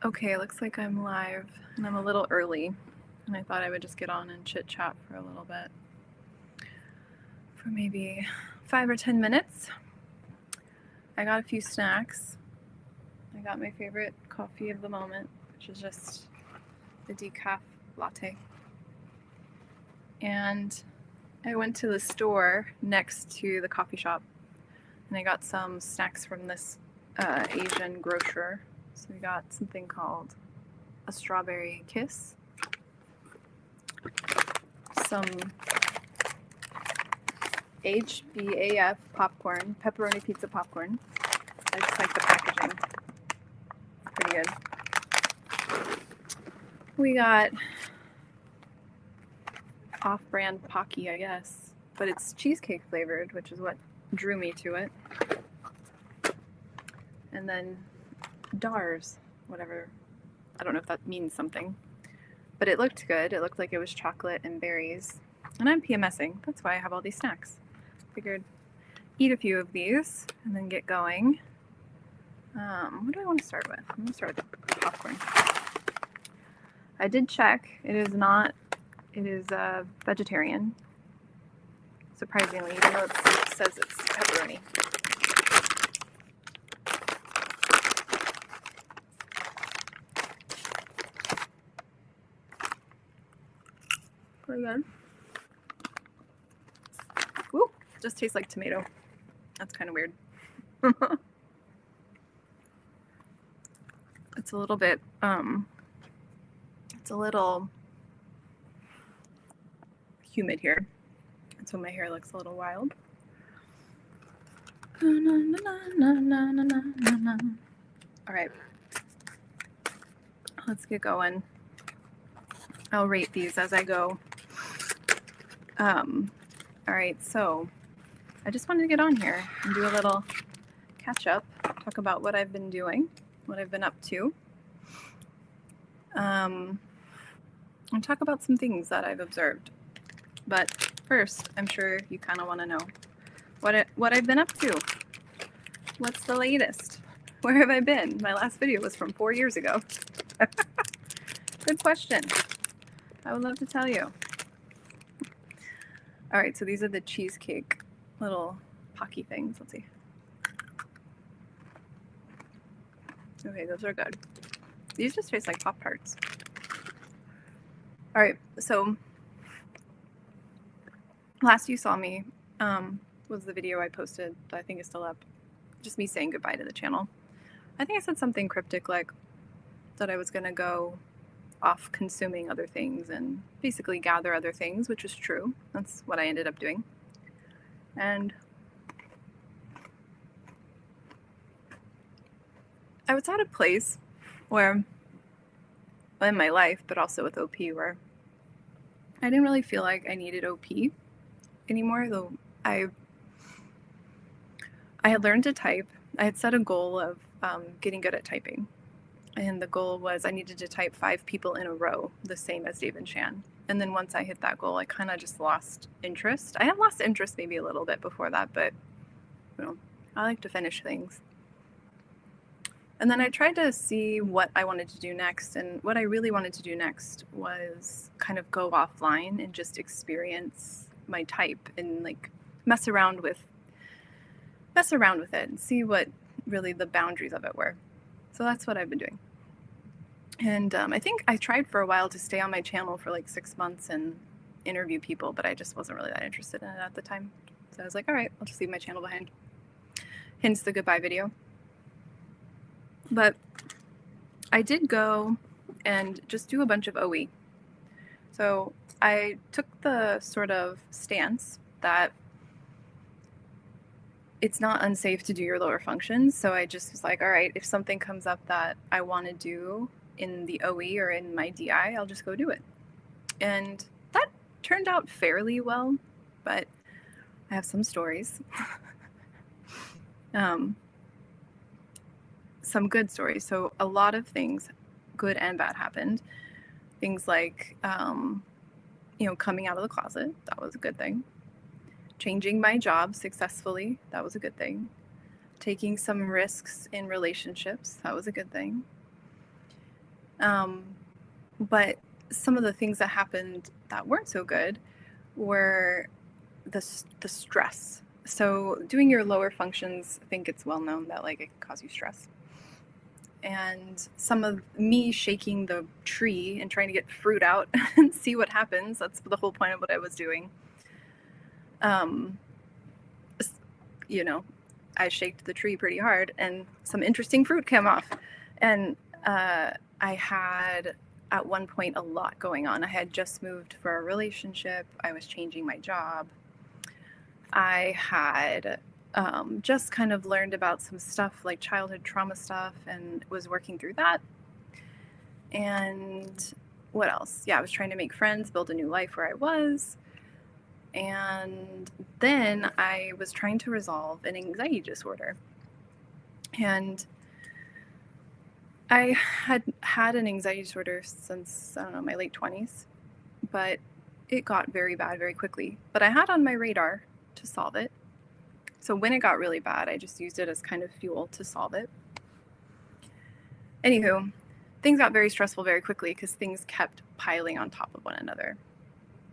Okay, looks like I'm live and I'm a little early, and I thought I would just get on and chit chat for a little bit, for maybe 5 or 10 minutes. I got a few snacks. I got my favorite coffee of the moment, which is just the decaf latte. And I went to the store next to the coffee shop, and I got some snacks from this Asian grocer. So we got something called a strawberry kiss, some HBAF popcorn, pepperoni pizza popcorn. I just like the packaging. Pretty good. We got off-brand Pocky, I guess, but it's cheesecake flavored, which is what drew me to it. And then Dars, whatever. I don't know if that means something, but it looked good. It looked like it was chocolate and berries. And I'm PMSing. That's why I have all these snacks. Figured eat a few of these and then get going. What do I want to start with? I'm going to start with popcorn. I did check. It is vegetarian. Surprisingly, even though it says it's pepperoni. Pretty good. Ooh, just tastes like tomato. That's kind of weird. It's a little bit, it's a little humid here. And so my hair looks a little wild. All right, let's get going. I'll rate these as I go. All right, so I just wanted to get on here and do a little catch up, talk about what I've been doing, what I've been up to, and talk about some things that I've observed. But first, I'm sure you kind of want to know what I've been up to. What's the latest? Where have I been? My last video was from 4 years ago. Good question. I would love to tell you. All right, so these are the cheesecake little Pocky things. Let's see. Okay, those are good. These just taste like Pop-Tarts. All right, so last you saw me was the video I posted that I think is still up. Just me saying goodbye to the channel. I think I said something cryptic like that I was going to go off consuming other things and basically gather other things, which is true. That's what I ended up doing. And I was at a place where, in my life, but also with OP, where I didn't really feel like I needed OP anymore, though I had learned to type. I had set a goal of getting good at typing. And the goal was I needed to type 5 people in a row, the same as Dave and Shan. And then once I hit that goal, I kind of just lost interest. I had lost interest maybe a little bit before that, but you know, I like to finish things. And then I tried to see what I wanted to do next. And what I really wanted to do next was kind of go offline and just experience my type and like mess around with it and see what really the boundaries of it were. So that's what I've been doing. And I think I tried for a while to stay on my channel for like 6 months and interview people, but I just wasn't really that interested in it at the time. So I was like, all right, I'll just leave my channel behind. Hence the goodbye video. But I did go and just do a bunch of OE. So I took the sort of stance that it's not unsafe to do your lower functions. So I just was like, all right, if something comes up that I want to do in the OE or in my DI, I'll just go do it. And that turned out fairly well, but I have some stories. Some good stories. So a lot of things, good and bad, happened. Things like, coming out of the closet. That was a good thing. Changing my job successfully. That was a good thing. Taking some risks in relationships. That was a good thing. Um, but some of the things that happened that weren't so good were the stress. So doing your lower functions, I think it's well known that like it can cause you stress. And some of me shaking the tree and trying to get fruit out and see what happens. That's the whole point of what I was doing. You know, I shaked the tree pretty hard and some interesting fruit came off. And I had at one point a lot going on. I had just moved for a relationship. I was changing my job. I had just kind of learned about some stuff like childhood trauma stuff and was working through that. And what else? Yeah, I was trying to make friends, build a new life where I was. And then I was trying to resolve an anxiety disorder. And I had an anxiety disorder since, I don't know, my late 20s, but it got very bad very quickly. But I had on my radar to solve it. So when it got really bad, I just used it as kind of fuel to solve it. Anywho, things got very stressful very quickly because things kept piling on top of one another.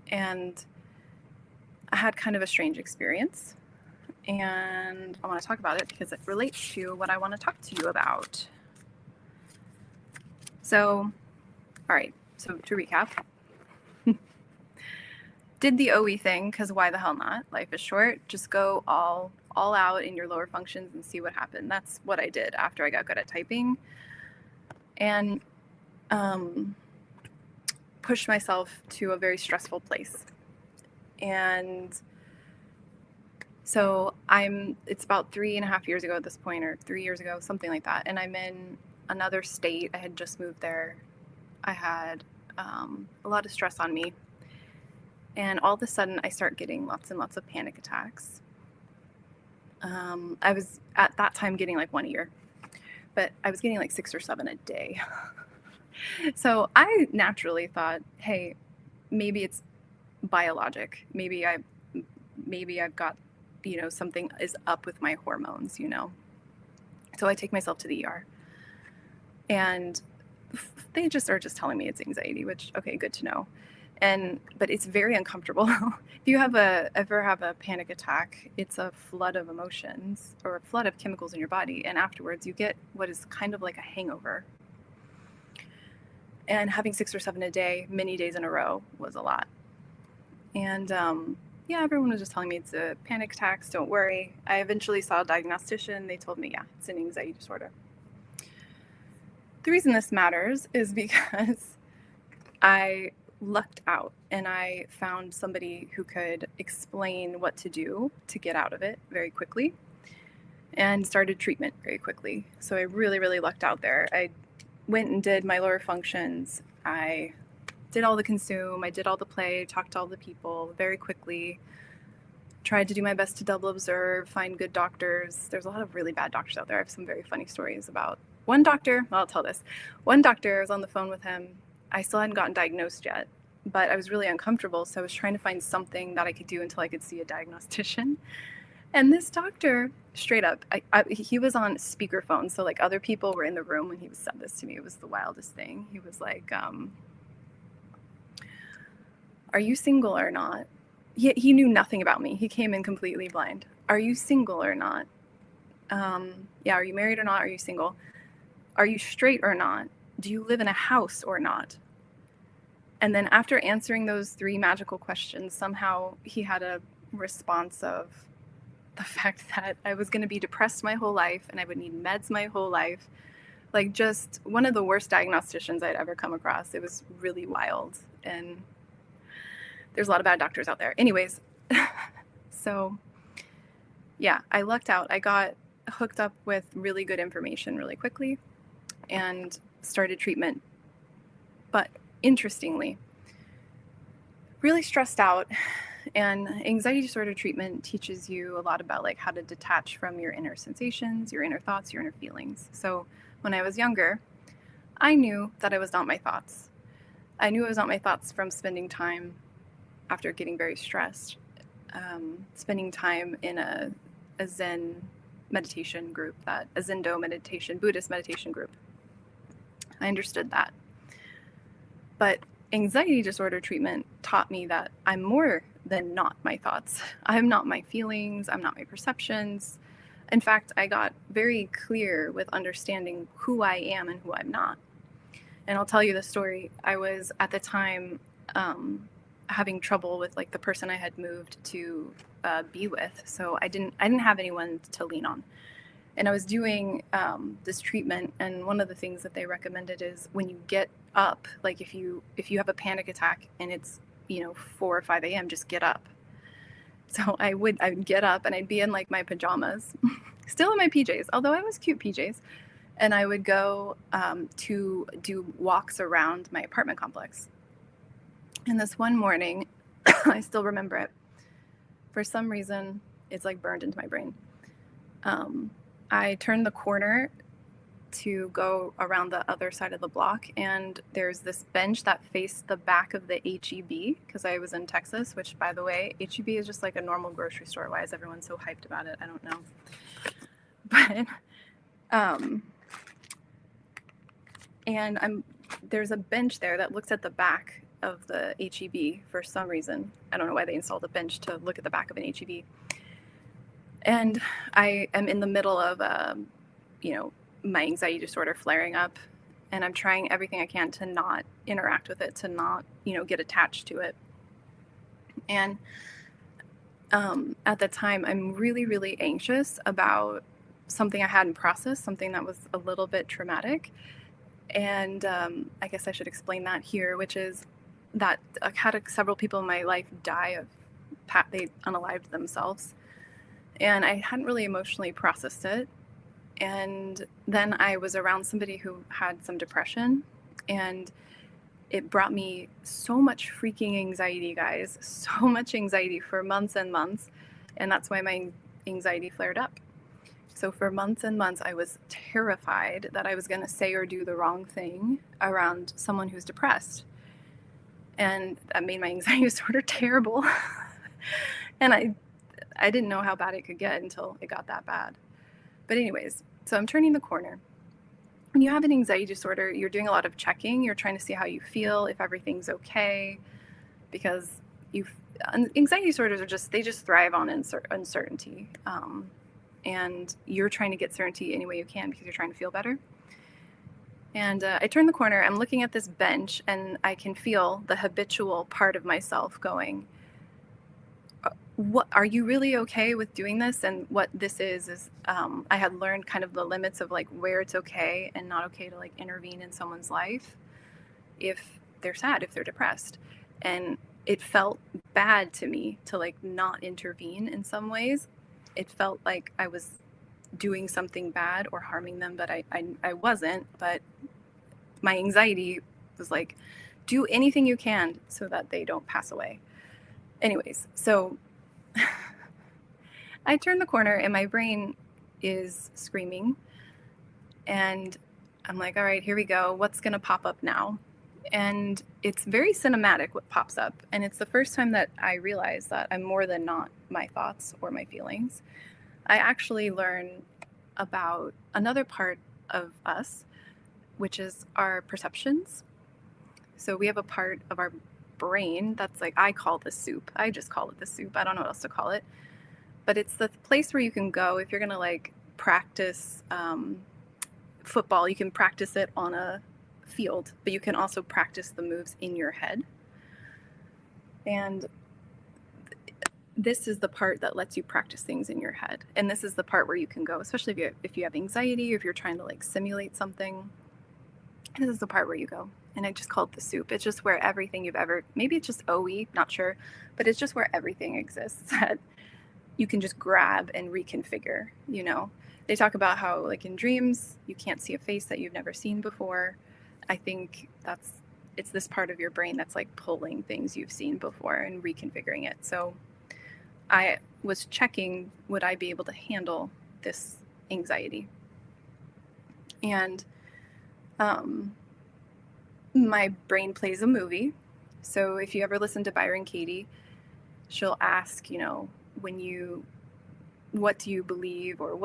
And I had kind of a strange experience. And I want to talk about it because it relates to what I want to talk to you about. So, all right. So to recap, did the OE thing because why the hell not? Life is short. Just go all out in your lower functions and see what happened. That's what I did after I got good at typing, and pushed myself to a very stressful place. And so it's about 3.5 years ago at this point, or 3 years ago, something like that. And I'm in another state. I had just moved there. I had a lot of stress on me. And all of a sudden, I start getting lots and lots of panic attacks. I was at that time getting like one a year, but I was getting like 6 or 7 a day. So I naturally thought, hey, maybe it's biologic. Maybe I've got, something is up with my hormones, So I take myself to the ER. And they just are just telling me it's anxiety, which, okay, good to know. But it's very uncomfortable. If you ever have a panic attack, it's a flood of emotions or a flood of chemicals in your body. And afterwards you get what is kind of like a hangover. And having 6 or 7 a day, many days in a row was a lot. And everyone was just telling me it's a panic attacks, don't worry. I eventually saw a diagnostician. They told me, yeah, it's an anxiety disorder. The reason this matters is because I lucked out and I found somebody who could explain what to do to get out of it very quickly and started treatment very quickly. So I really, really lucked out there. I went and did my lower functions. I did all the consume, I did all the play, talked to all the people very quickly, tried to do my best to double observe, find good doctors. There's a lot of really bad doctors out there. I have some very funny stories about one doctor. Well, I'll tell this. One doctor, I was on the phone with him. I still hadn't gotten diagnosed yet, but I was really uncomfortable. So I was trying to find something that I could do until I could see a diagnostician. And this doctor, straight up, he was on speakerphone. So like other people were in the room when he said this to me. It was the wildest thing. He was like, are you single or not? He knew nothing about me. He came in completely blind. Are you single or not? Yeah, are you married or not? Are you single? Are you straight or not? Do you live in a house or not? And then after answering those 3 magical questions, somehow he had a response of the fact that I was going to be depressed my whole life and I would need meds my whole life. Like just one of the worst diagnosticians I'd ever come across. It was really wild. And there's a lot of bad doctors out there. Anyways, so yeah, I lucked out. I got hooked up with really good information really quickly and started treatment. But interestingly, really stressed out, and anxiety disorder treatment teaches you a lot about like how to detach from your inner sensations, your inner thoughts, your inner feelings. So when I was younger, I knew that I was not my thoughts. I knew it was not my thoughts from spending time after getting very stressed, spending time in a Zen meditation group, a Zendo meditation, Buddhist meditation group. I understood that. But anxiety disorder treatment taught me that I'm more than not my thoughts. I'm not my feelings. I'm not my perceptions. In fact, I got very clear with understanding who I am and who I'm not. And I'll tell you the story. I was at the time having trouble with like the person I had moved to be with, so I didn't have anyone to lean on. And I was doing this treatment, and one of the things that they recommended is when you get up, like if you have a panic attack and it's 4 or 5 a.m., just get up. So I would get up and I'd be in like my pajamas, still in my PJs, although I was cute PJs, and I would go to do walks around my apartment complex. And this one morning, I still remember it. For some reason, it's like burned into my brain. I turned the corner to go around the other side of the block, and there's this bench that faced the back of the HEB, because I was in Texas, which, by the way, HEB is just like a normal grocery store. Why is everyone so hyped about it? I don't know. But and there's a bench there that looks at the back of the HEB for some reason. I don't know why they installed a bench to look at the back of an HEB. And I am in the middle of, my anxiety disorder flaring up, and I'm trying everything I can to not interact with it, to not, get attached to it. And at the time, I'm really, really anxious about something I hadn't processed, something that was a little bit traumatic. And I guess I should explain that here, which is that I've had several people in my life die they unalived themselves. And I hadn't really emotionally processed it. And then I was around somebody who had some depression, and it brought me so much freaking anxiety, guys, so much anxiety for months and months. And that's why my anxiety flared up. So for months and months, I was terrified that I was going to say or do the wrong thing around someone who's depressed. And that made my anxiety disorder terrible. And I didn't know how bad it could get until it got that bad. But anyways, so I'm turning the corner. When you have an anxiety disorder, you're doing a lot of checking. You're trying to see how you feel, if everything's okay, because anxiety disorders they just thrive on uncertainty. And you're trying to get certainty any way you can because you're trying to feel better. And I turn the corner, I'm looking at this bench, and I can feel the habitual part of myself going, what are you really okay with doing this? And what this is I had learned kind of the limits of like where it's okay and not okay to like intervene in someone's life if they're sad, if they're depressed. And it felt bad to me to like not intervene in some ways. It felt like I was doing something bad or harming them, but I wasn't. But my anxiety was like, do anything you can so that they don't pass away. Anyways, so I turn the corner and my brain is screaming. And I'm like, all right, here we go. What's going to pop up now? And it's very cinematic what pops up. And it's the first time that I realized that I'm more than not my thoughts or my feelings. I actually learn about another part of us, which is our perceptions. So we have a part of our brain that's like, I call the soup. I just call it the soup. I don't know what else to call it. But it's the place where you can go if you're going to like practice football. You can practice it on a field, but you can also practice the moves in your head. And this is the part that lets you practice things in your head. And this is the part where you can go, especially if you have anxiety, or if you're trying to like simulate something. This is the part where you go. And I just call it the soup. It's just where everything you've ever, maybe it's just OE, not sure, but it's just where everything exists that you can just grab and reconfigure, you know? They talk about how like in dreams, you can't see a face that you've never seen before. I think it's this part of your brain that's like pulling things you've seen before and reconfiguring it. So I was checking, would I be able to handle this anxiety? And my brain plays a movie. So if you ever listen to Byron Katie, she'll ask, you know, what do you believe, or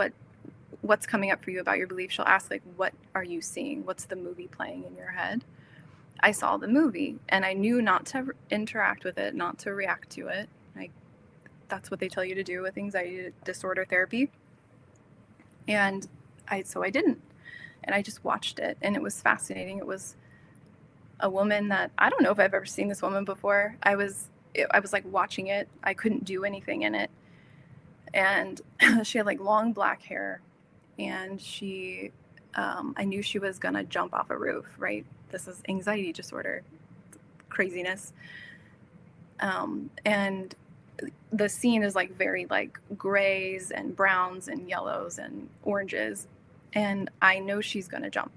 what's coming up for you about your belief? She'll ask like, what are you seeing? What's the movie playing in your head? I saw the movie and I knew not to interact with it, not to react to it. That's what they tell you to do with anxiety disorder therapy. And so I didn't. And I just watched it, and it was fascinating. It was a woman that I don't know if I've ever seen this woman before. I was like watching it. I couldn't do anything in it. And she had like long black hair, and I knew she was gonna jump off a roof, right? This is anxiety disorder, craziness. And the scene is like very like grays and browns and yellows and oranges. And I know she's gonna jump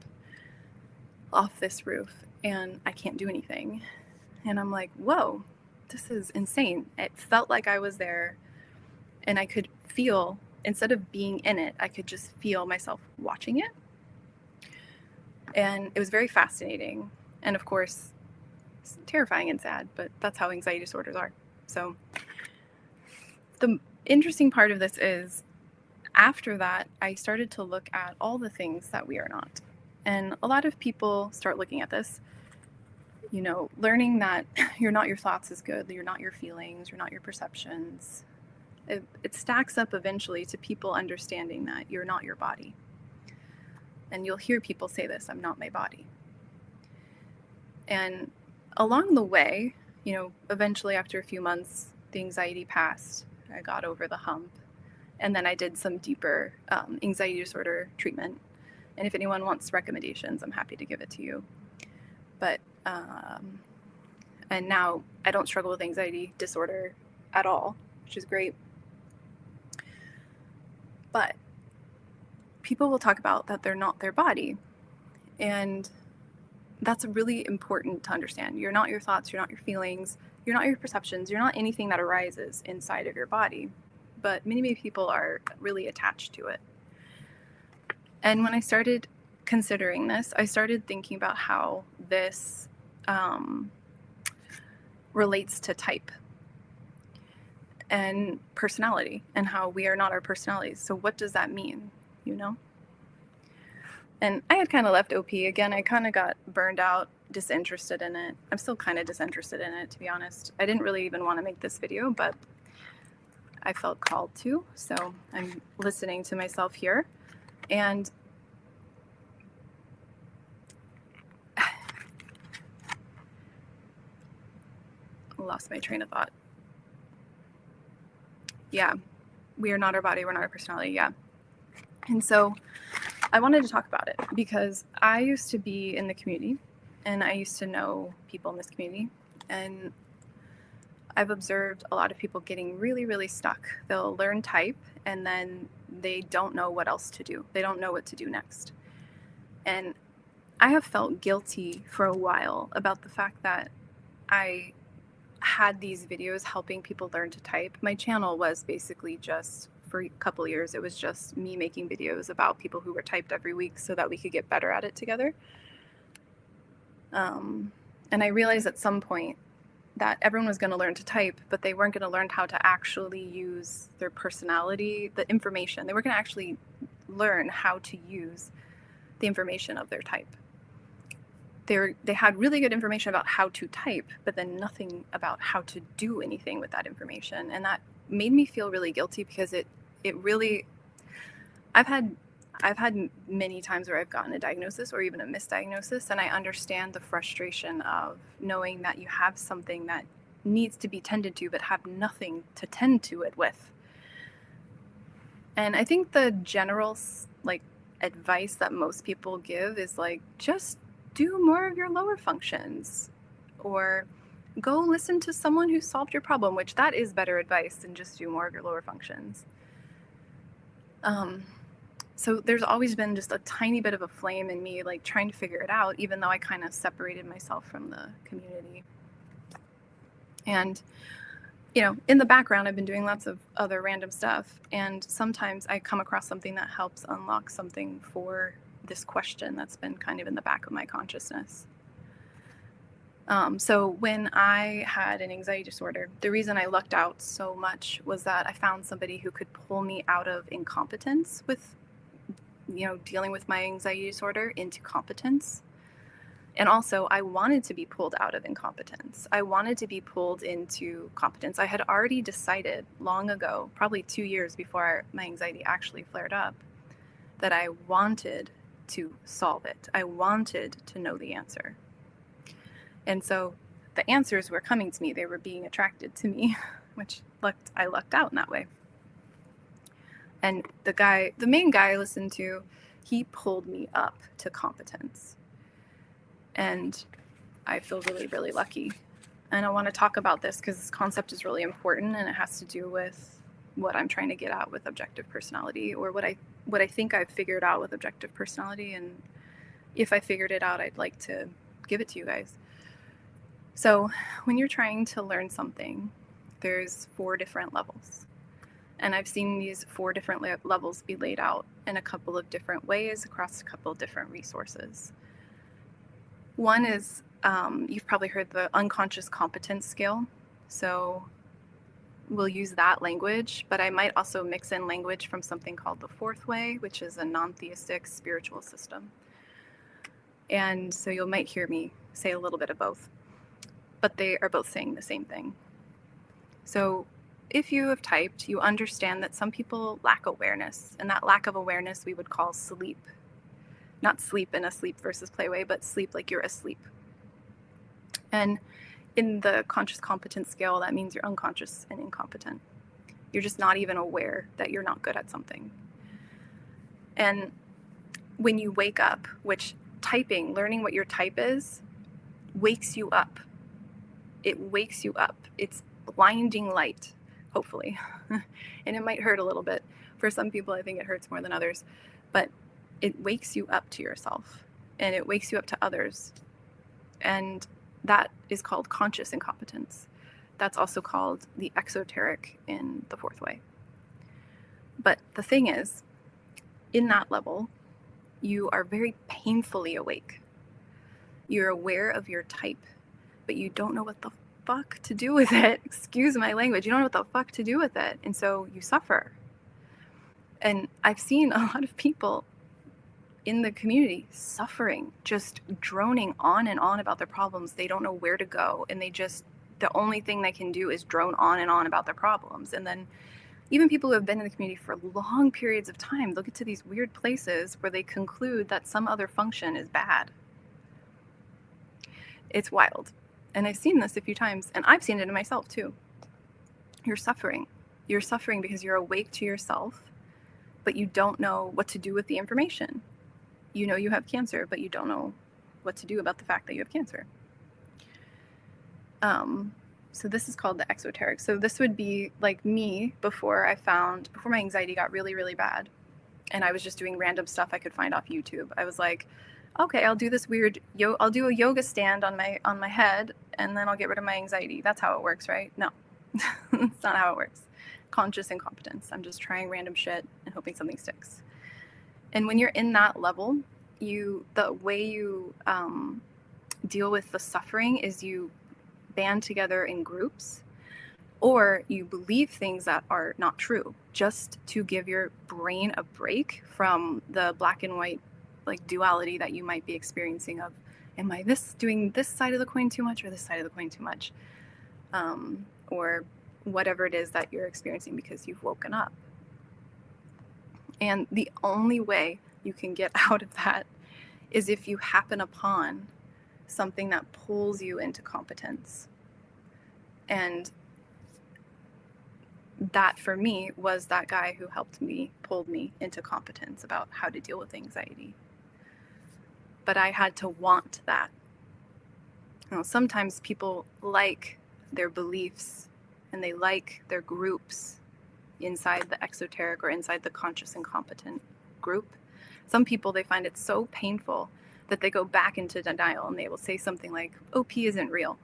off this roof and I can't do anything. And I'm like, whoa, this is insane. It felt like I was there, and I could feel, instead of being in it, I could just feel myself watching it. And it was very fascinating. And of course, it's terrifying and sad, but that's how anxiety disorders are. So the interesting part of this is, after that, I started to look at all the things that we are not. And a lot of people start looking at this, learning that you're not your thoughts is good, you're not your feelings, you're not your perceptions. It stacks up eventually to people understanding that you're not your body. And you'll hear people say this, I'm not my body. And along the way, eventually after a few months, the anxiety passed. I got over the hump. And then I did some deeper anxiety disorder treatment. And if anyone wants recommendations, I'm happy to give it to you. But, and now I don't struggle with anxiety disorder at all, which is great. But people will talk about that they're not their body. And that's really important to understand. You're not your thoughts, you're not your feelings, you're not your perceptions, you're not anything that arises inside of your body. But many people are really attached to it. And when I started considering this, I started thinking about how this relates to type and personality, and how we are not our personalities. So what does that mean, And I had kind of left OP again. I kind of got burned out, disinterested in it. I'm still kind of disinterested in it, to be honest. I didn't really even want to make this video, but I felt called to. So I'm listening to myself here. And I lost my train of thought. Yeah, we are not our body, we're not our personality, yeah. And so I wanted to talk about it because I used to be in the community, and I used to know people in this community, and I've observed a lot of people getting really, really stuck. They'll learn type, and then they don't know what else to do. They don't know what to do next. And I have felt guilty for a while about the fact that I had these videos helping people learn to type. My channel was basically just, for a couple of years, it was just me making videos about people who were typed every week so that we could get better at it together. And I realized at some point that everyone was going to learn to type, but they weren't going to learn how to actually use their personality, the information. They were going to actually learn how to use the information of their type. They had really good information about how to type, but then nothing about how to do anything with that information. And that made me feel really guilty because it really, I've had many times where I've gotten a diagnosis or even a misdiagnosis, and I understand the frustration of knowing that you have something that needs to be tended to, but have nothing to tend to it with. And I think the general advice that most people give is just do more of your lower functions, or go listen to someone who solved your problem, which that is better advice than just do more of your lower functions. So there's always been just a tiny bit of a flame in me, trying to figure it out, even though I kind of separated myself from the community. And, in the background, I've been doing lots of other random stuff. And sometimes I come across something that helps unlock something for this question that's been kind of in the back of my consciousness. So when I had an anxiety disorder, the reason I lucked out so much was that I found somebody who could pull me out of incompetence with, dealing with my anxiety disorder into competence. And also, I wanted to be pulled out of incompetence. I wanted to be pulled into competence. I had already decided long ago, probably 2 years before my anxiety actually flared up, that I wanted to solve it. I wanted to know the answer. And so the answers were coming to me. They were being attracted to me, which I lucked out in that way. And the main guy I listened to, he pulled me up to competence. And I feel really, really lucky. And I want to talk about this because this concept is really important, and it has to do with what I'm trying to get at with objective personality, or what I think I've figured out with objective personality. And if I figured it out, I'd like to give it to you guys. So when you're trying to learn something, there's 4 different levels. And I've seen these 4 different levels be laid out in a couple of different ways across a couple of different resources. One is, you've probably heard the unconscious competence scale. So we'll use that language, but I might also mix in language from something called the Fourth Way, which is a non-theistic spiritual system. And so you might hear me say a little bit of both, but they are both saying the same thing. So if you have typed, you understand that some people lack awareness, and that lack of awareness we would call sleep. Not sleep in a sleep versus play way, but sleep like you're asleep. And in the conscious competence scale, that means you're unconscious and incompetent. You're just not even aware that you're not good at something. And when you wake up, which typing, learning what your type is, wakes you up. It wakes you up. It's blinding light, hopefully. And it might hurt a little bit. For some people, I think it hurts more than others. But it wakes you up to yourself, and it wakes you up to others. And that is called conscious incompetence. That's also called the exoteric in the Fourth Way. But the thing is, in that level, you are very painfully awake. You're aware of your type, but you don't know what the fuck to do with it. Excuse my language. You don't know what the fuck to do with it. And so you suffer. And I've seen a lot of people in the community suffering, just droning on and on about their problems. They don't know where to go, and the only thing they can do is drone on and on about their problems. And then even people who have been in the community for long periods of time, they'll get to these weird places where they conclude that some other function is bad. It's wild. And I've seen this a few times, and I've seen it in myself too. You're suffering. You're suffering because you're awake to yourself, but you don't know what to do with the information. You know you have cancer, but you don't know what to do about the fact that you have cancer. So this is called the exoteric. So this would be like me before my anxiety got really, really bad, and I was just doing random stuff I could find off YouTube. I was like, okay, I'll do this weird, I'll do a yoga stand on my head, and then I'll get rid of my anxiety. That's how it works, right? No, that's not how it works. Conscious incompetence. I'm just trying random shit and hoping something sticks. And when you're in that level, the way you deal with the suffering is you band together in groups, or you believe things that are not true, just to give your brain a break from the black and white like duality that you might be experiencing of, am I doing this side of the coin too much or this side of the coin too much? Or whatever it is that you're experiencing because you've woken up. And the only way you can get out of that is if you happen upon something that pulls you into competence. And that for me was that guy who pulled me into competence about how to deal with anxiety. But I had to want that. Sometimes people like their beliefs and they like their groups inside the exoteric or inside the conscious incompetent group. Some people, they find it so painful that they go back into denial, and they will say something like, OP isn't real.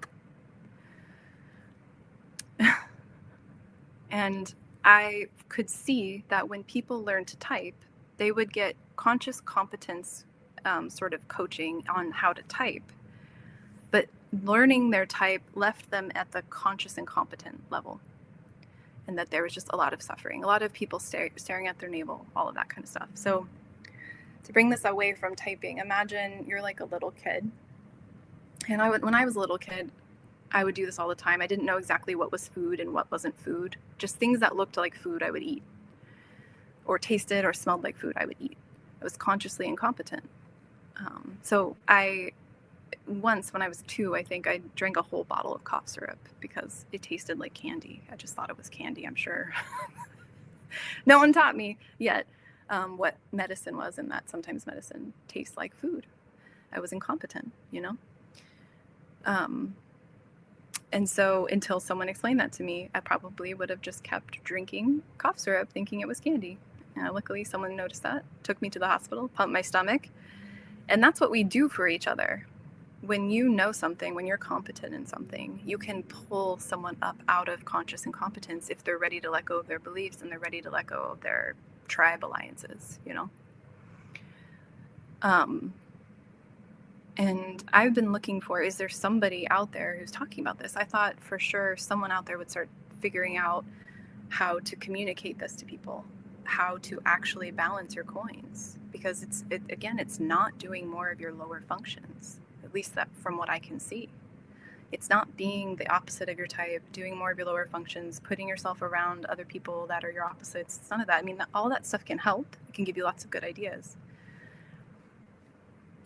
And I could see that when people learn to type, they would get conscious competence sort of coaching on how to type. But learning their type left them at the conscious incompetent level. And that there was just a lot of suffering, a lot of people staring at their navel, all of that kind of stuff. So to bring this away from typing, imagine you're like a little kid And when I was a little kid, I would do this all the time. I didn't know exactly what was food and what wasn't food. Just things that looked like food I would eat, or tasted or smelled like food I would eat. I was consciously incompetent. So once when I was 2, I think I drank a whole bottle of cough syrup because it tasted like candy. I just thought it was candy, I'm sure. No one taught me yet what medicine was, and that sometimes medicine tastes like food. I was incompetent, you know? And so until someone explained that to me, I probably would have just kept drinking cough syrup thinking it was candy. Luckily, someone noticed that, took me to the hospital, pumped my stomach. And that's what we do for each other. When you know something, when you're competent in something, you can pull someone up out of conscious incompetence if they're ready to let go of their beliefs and they're ready to let go of their tribe alliances, you know? And I've been looking for, is there somebody out there who's talking about this? I thought for sure someone out there would start figuring out how to communicate this to people, how to actually balance your coins, because it's not doing more of your lower functions, at least that from what I can see. It's not being the opposite of your type, doing more of your lower functions, putting yourself around other people that are your opposites. It's none of that. I mean, all that stuff can help. It can give you lots of good ideas.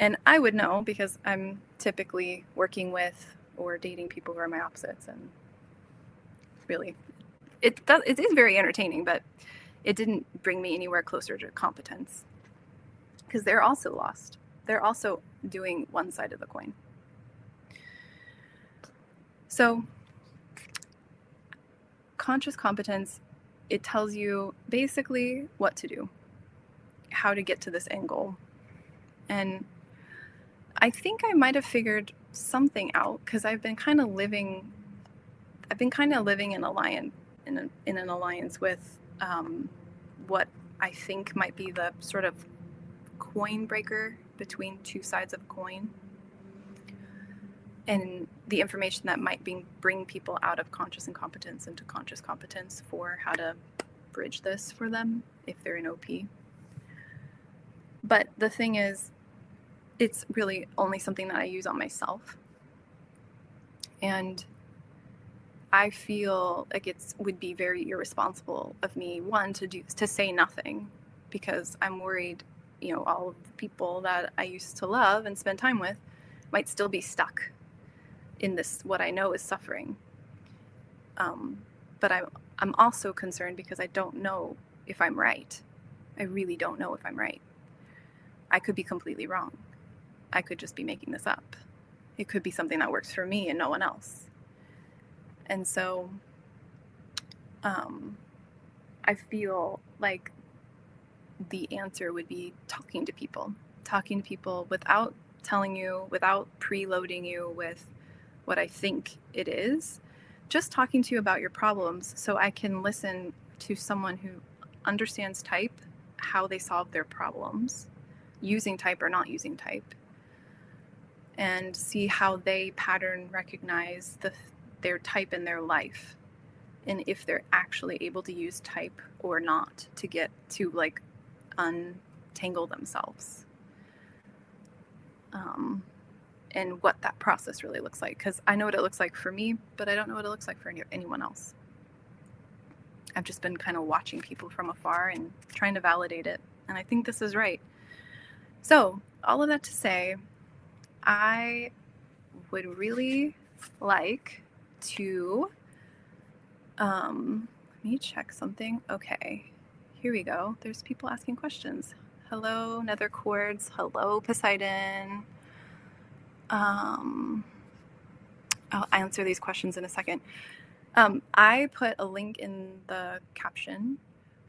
And I would know because I'm typically working with or dating people who are my opposites, and really, it is very entertaining, but it didn't bring me anywhere closer to competence because they're also lost. They're also doing one side of the coin. So conscious competence, it tells you basically what to do, how to get to this end goal. And I think I might have figured something out because I've been kind of living in an alliance with what I think might be the sort of coin breaker between two sides of a coin, and the information that might bring people out of conscious incompetence into conscious competence for how to bridge this for them if they're in OP. But the thing is, it's really only something that I use on myself. And I feel like it would be very irresponsible of me, one, to say nothing, because I'm worried, all of the people that I used to love and spend time with might still be stuck in this, what I know is suffering. But I'm also concerned because I don't know if I'm right. I really don't know if I'm right. I could be completely wrong. I could just be making this up. It could be something that works for me and no one else. And so I feel like the answer would be talking to people without telling you, without preloading you with what I think it is, just talking to you about your problems so I can listen to someone who understands type, how they solve their problems, using type or not using type, and see how they pattern recognize their type in their life, and if they're actually able to use type or not to get to untangle themselves, and what that process really looks like, because I know what it looks like for me, but I don't know what it looks like for anyone else. I've just been kind of watching people from afar and trying to validate it, and I think this is right. So all of that to say, I would really like to, let me check something. Okay, here we go. There's people asking questions. Hello, Nether Chords. Hello, Poseidon. I'll answer these questions in a second. I put a link in the caption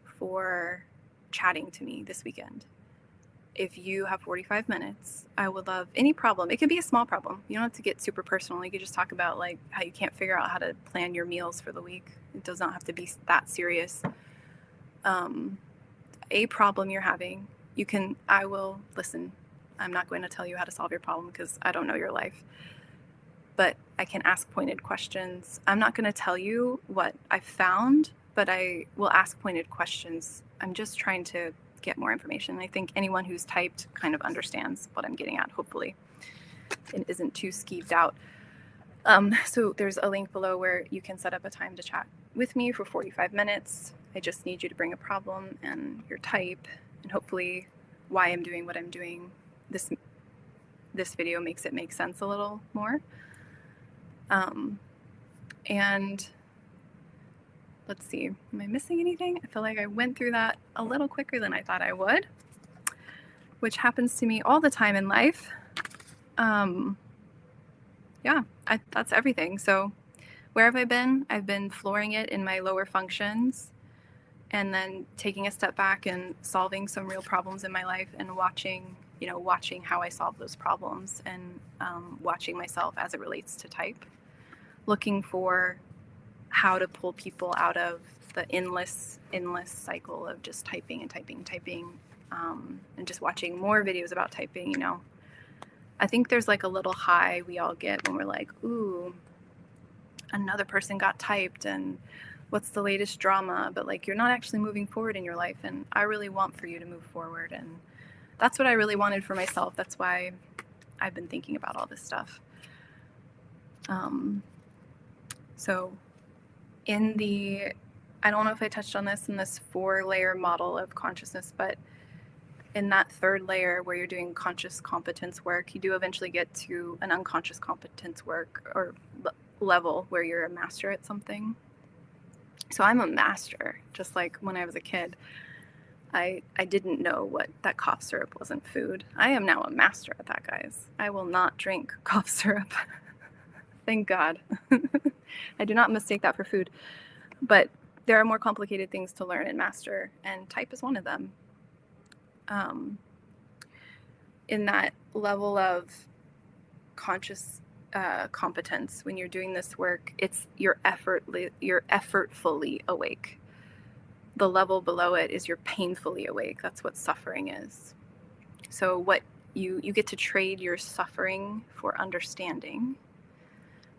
for chatting to me this weekend. If you have 45 minutes, I would love any problem. It could be a small problem. You don't have to get super personal. You could just talk about how you can't figure out how to plan your meals for the week. It does not have to be that serious. A problem you're having, I will listen. I'm not going to tell you how to solve your problem because I don't know your life. But I can ask pointed questions. I'm not going to tell you what I found, but I will ask pointed questions. I'm just trying to get more information. I think anyone who's typed kind of understands what I'm getting at, hopefully. and isn't too skeeved out. So there's a link below where you can set up a time to chat with me for 45 minutes. I just need you to bring a problem and your type, and hopefully why I'm doing what I'm doing. This video makes it make sense a little more. And let's see, am I missing anything? I feel like I went through that a little quicker than I thought I would, which happens to me all the time in life. Yeah, that's everything. So where have I been? I've been flooring it in my lower functions, and then taking a step back and solving some real problems in my life, and watching how I solve those problems, and watching myself as it relates to type, looking for how to pull people out of the endless cycle of just typing and typing, and just watching more videos about typing. I think there's like a little high we all get when we're like, ooh, another person got typed, and what's the latest drama? But like, you're not actually moving forward in your life, and I really want for you to move forward, and that's what I really wanted for myself. That's why I've been thinking about all this stuff. So I don't know if I touched on this in this 4-layer model of consciousness, but in that 3rd layer where you're doing conscious competence work, you do eventually get to an unconscious competence work or level where you're a master at something. So I'm a master, just like when I was a kid. I didn't know that cough syrup wasn't food. I am now a master at that, guys. I will not drink cough syrup. Thank God. I do not mistake that for food. But there are more complicated things to learn and master, and type is one of them. In that level of conscious competence, when you're doing this work, you're effortfully awake. The level below it is you're painfully awake. That's what suffering is. So what you get to trade your suffering for understanding,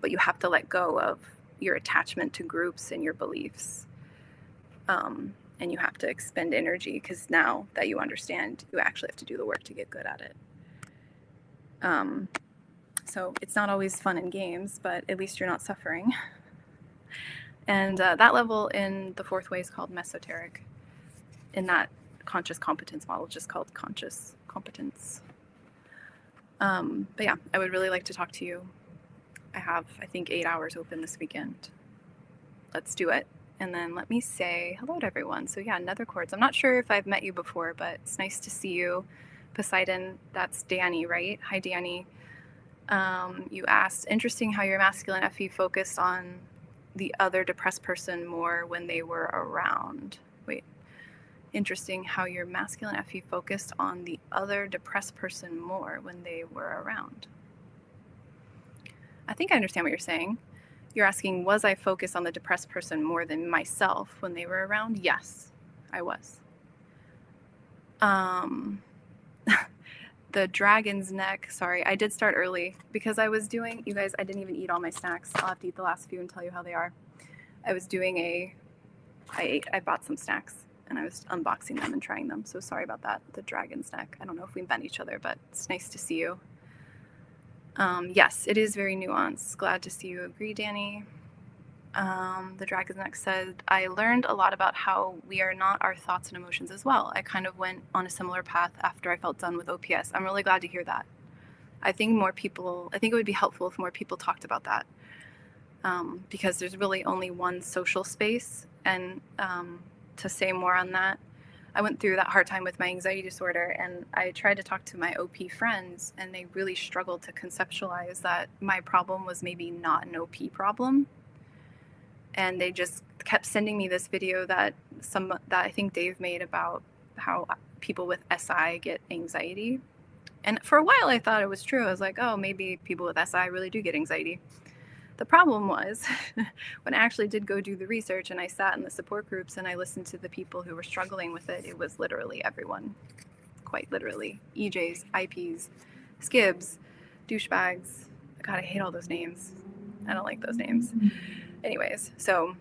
but you have to let go of your attachment to groups and your beliefs. And you have to expend energy, because now that you understand, you actually have to do the work to get good at it. So it's not always fun and games, but at least you're not suffering. And that level in the 4th way is called mesoteric. In that conscious competence model, just called conscious competence. But yeah, I would really like to talk to you. I have, I think, 8 hours open this weekend. Let's do it. And then let me say hello to everyone. So yeah, Nether Quartz. I'm not sure if I've met you before, but it's nice to see you. Poseidon, that's Danny, right? Hi, Danny. You asked, interesting how your masculine FE focused on the other depressed person more when they were around. Wait. Interesting how your masculine FE focused on the other depressed person more when they were around. I think I understand what you're saying. You're asking, was I focused on the depressed person more than myself when they were around? Yes, I was. The dragon's neck, sorry, I did start early because I was doing, you guys, I didn't even eat all my snacks. I'll have to eat the last few and tell you how they are. I was doing I bought some snacks and I was unboxing them and trying them. So sorry about that. The dragon's neck. I don't know if we met each other, but it's nice to see you. Yes, it is very nuanced. Glad to see you agree, Danny. The dragon's neck said, I learned a lot about how we are not our thoughts and emotions as well. I kind of went on a similar path after I felt done with OPS. I'm really glad to hear that. I think it would be helpful if more people talked about that. Because there's really only one social space. And to say more on that, I went through that hard time with my anxiety disorder, and I tried to talk to my OP friends, and they really struggled to conceptualize that my problem was maybe not an OP problem. And they just kept sending me this video that I think Dave made about how people with SI get anxiety. And for a while I thought it was true. I was like, oh, maybe people with SI really do get anxiety. The problem was when I actually did go do the research and I sat in the support groups and I listened to the people who were struggling with it, it was literally everyone, quite literally. EJs, IPs, skibs, douchebags. God, I hate all those names. I don't like those names. Anyways, so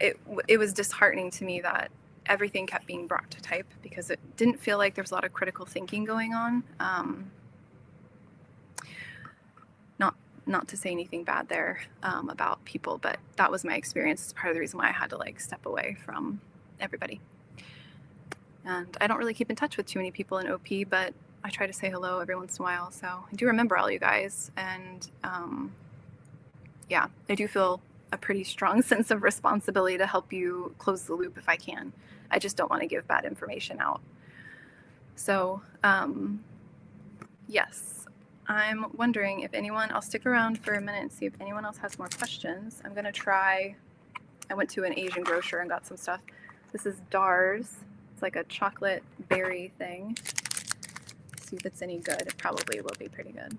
it was disheartening to me that everything kept being brought to type because it didn't feel like there was a lot of critical thinking going on. not to say anything bad there about people, but that was my experience. It's part of the reason why I had to like step away from everybody. And I don't really keep in touch with too many people in OP, but I try to say hello every once in a while. So I do remember all you guys. And yeah, I do feel a pretty strong sense of responsibility to help you close the loop if I can. I just don't want to give bad information out. So yes, I'm wondering if anyone, I'll stick around for a minute and see if anyone else has more questions. I'm going to try, I went to an Asian grocer and got some stuff. This is Dars. It's like a chocolate berry thing. See if it's any good. It probably will be pretty good.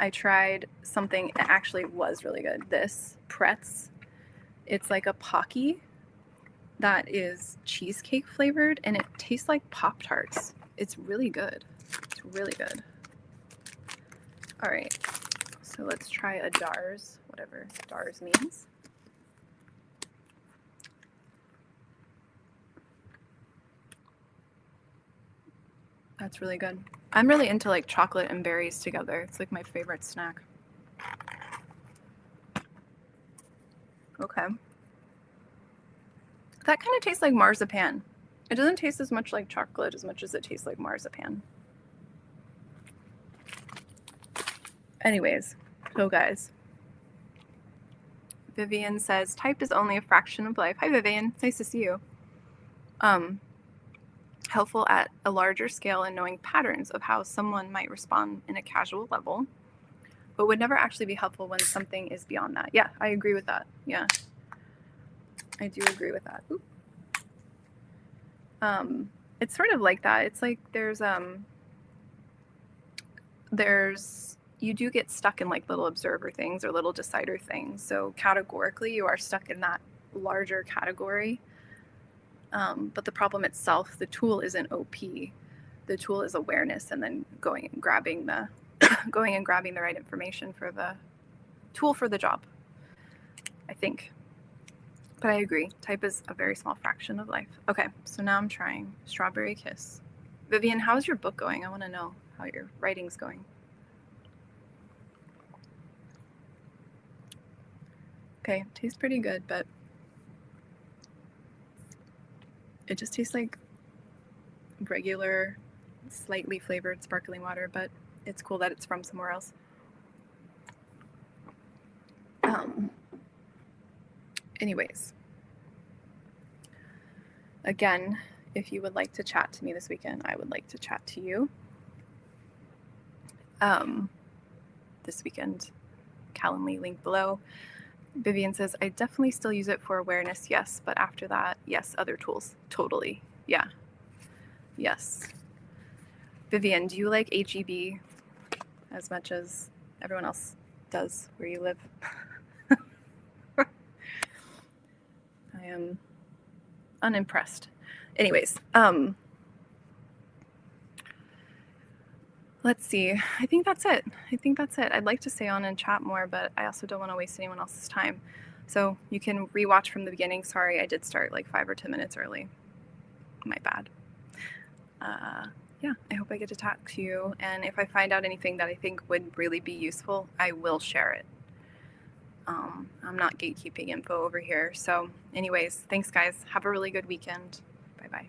I tried something that actually was really good. This Pretz. It's like a Pocky that is cheesecake flavored, and it tastes like Pop-Tarts. It's really good. It's really good. All right, so let's try a Dars, whatever Dars means. That's really good. I'm really into like chocolate and berries together. It's like my favorite snack. Okay. That kind of tastes like marzipan. It doesn't taste as much like chocolate as much as it tastes like marzipan. Anyways, so guys. Vivian says, type is only a fraction of life. Hi, Vivian. It's nice to see you. Helpful at a larger scale in knowing patterns of how someone might respond in a casual level, but would never actually be helpful when something is beyond that. Yeah, I agree with that. Yeah, I do agree with that. It's sort of like that. It's like you do get stuck in like little observer things or little decider things. So categorically, you are stuck in that larger category. But the problem itself, the tool isn't OP. The tool is awareness, and then going and grabbing the right information for the tool for the job, I think. But I agree. Type is a very small fraction of life. Okay, so now I'm trying Strawberry Kiss. Vivian, how's your book going? I want to know how your writing's going. Okay, tastes pretty good, but it just tastes like regular, slightly flavored sparkling water, but it's cool that it's from somewhere else. Anyways, again, if you would like to chat to me this weekend, I would like to chat to you. This weekend, Calendly link below. Vivian says, I definitely still use it for awareness, yes, but after that, yes, other tools, totally, yeah, yes. Vivian, do you like HEB as much as everyone else does where you live? I am unimpressed. Anyways, let's see. I think that's it. I'd like to stay on and chat more, but I also don't want to waste anyone else's time. So you can rewatch from the beginning. Sorry, I did start like 5 or 10 minutes early. My bad. Yeah, I hope I get to talk to you. And if I find out anything that I think would really be useful, I will share it. I'm not gatekeeping info over here. So anyways, thanks guys. Have a really good weekend. Bye-bye.